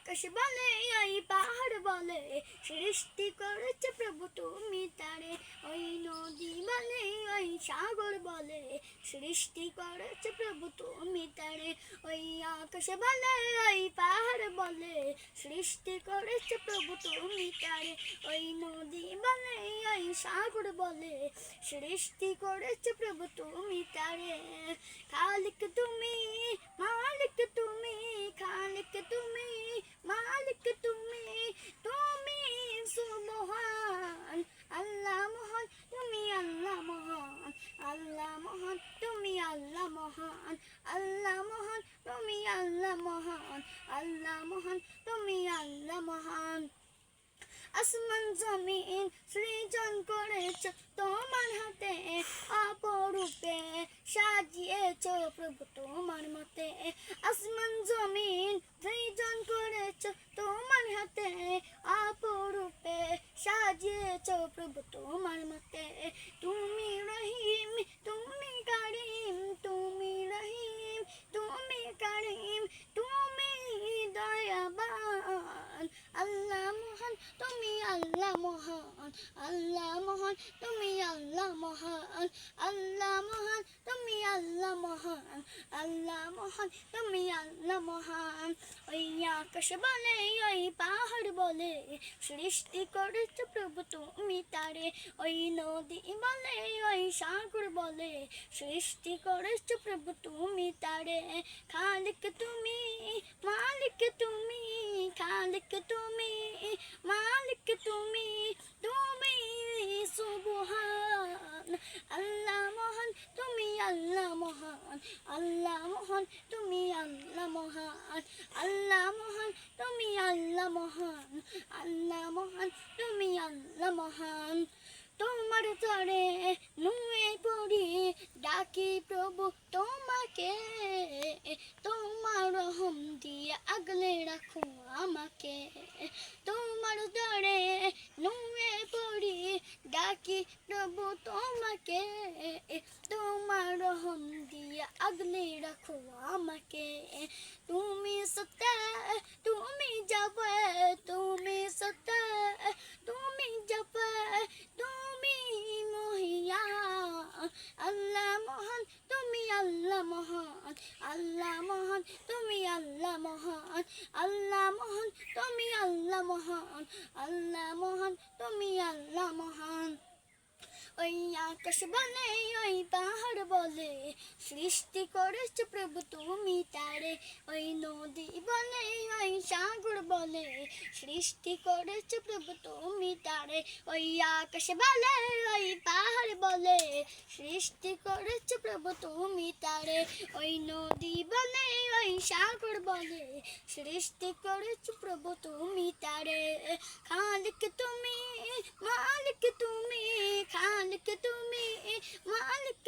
আকাশ বলে ওই পাহাড় বলে সৃষ্টি করেছে প্রভু তুমি তারে। ওই নদী বলে ওই সাগর বলে সৃষ্টি করেছে প্রভু তুমি তারে। ওই আকাশ বলে ওই পাহাড় বলে সৃষ্টি করেছে প্রভু তুমি তারে। ওই নদী বলে ওই সাগর বলে সৃষ্টি করেছে প্রভু তুমি তারে। খালিক তুমি, মালিক তুমি, খালিক তুমি, মালিক তুমি, তুমি সুবহান। আল্লাহ মহান, তুমি আল্লাহ মহান, আল্লাহ মহান, তুমি আল্লাহ মহান, আল্লাহ মহান, তুমি আল্লাহ মহান, আল্লাহ মহান, তুমি আল্লাহ মহান। আসমান জমিন সৃজন করেছ তোমার হাতে, অপরূপে সাজিয়েছ প্রভু তোমার মতে। আসমান জমিন সৃজন করেছ তোমার হাতে, অপরূপে সাজিয়েছ প্রভু তোমার মতে। তুমি রহিম, তুমি কারিম, তুমি রহিম, তুমি কারিম, তুমি দয়াবান। আল্লাহ মহান, তুমি আল্লাহ মহান, আল্লাহ মহান, তুমি আল্লাহ মহান, আল্লাহ মহান, তুমি আল্লাহ মহান, আল্লাহ মহান, তুমি আল্লাহ মহান। ওই আকাশ বলে ওই পাহাড় বলে সৃষ্টি করেছ প্রভু তুমি তারে। ওই নদী বলে ওই সাগর বলে সৃষ্টি করেছ প্রভু তুমি তারে। খালিক তুমি, মালিক তুমি, খালিক তুমি, মালিক তুমি, তুমি সুবহান। আল্লাহ মহান, তুমি আল্লাহ মহান, আল্লাহ মহান, তুমি আল্লাহ মহান, আল্লাহ মহান, তুমি আল্লাহ মহান, আল্লাহ মহান, তুমি আল্লাহ মহান। তোমার তরে নুয়ে পড়ি ডাকি প্রভু তোমাকে, তোমার রহম দিয়ে আগলে রাখো আমাকে। তোমার দরে নুয়ে পড়ি ডাকি প্রভু তোমাকে, তোমার রহম দিয়ে আগলে রাখো আমাকে। তুমি সত্য, তুমি যাবে, তুমি সত্য, তুমি যাবে, তুমি মহিয়ান। আল্লাহ মহান, তুমি আল্লাহ মহান, আল্লাহ মহান, তুমি আল্লাহ মহান, আল্লাহ মহান, তুমি আল্লাহ মহান, আল্লাহ মহান, তুমি আল্লাহ মহান। ওই আকাশ বলে ওই পাহাড় বলে সৃষ্টি করেছ প্রভু তুমি তারে। ওই নদী বলে ওই সাগর বলে সৃষ্টি করেছ প্রভু তুমি তারে। ওই আকাশ বলে ওই পাহাড় বলে সৃষ্টি করেছ প্রভু তুমি তারে। ওই নদী বলে ওই সাগর বলে সৃষ্টি করেছ প্রভু তুমি তারে। খালিক তুমি, মালিক তুমি, খালিক তুমি, মালিক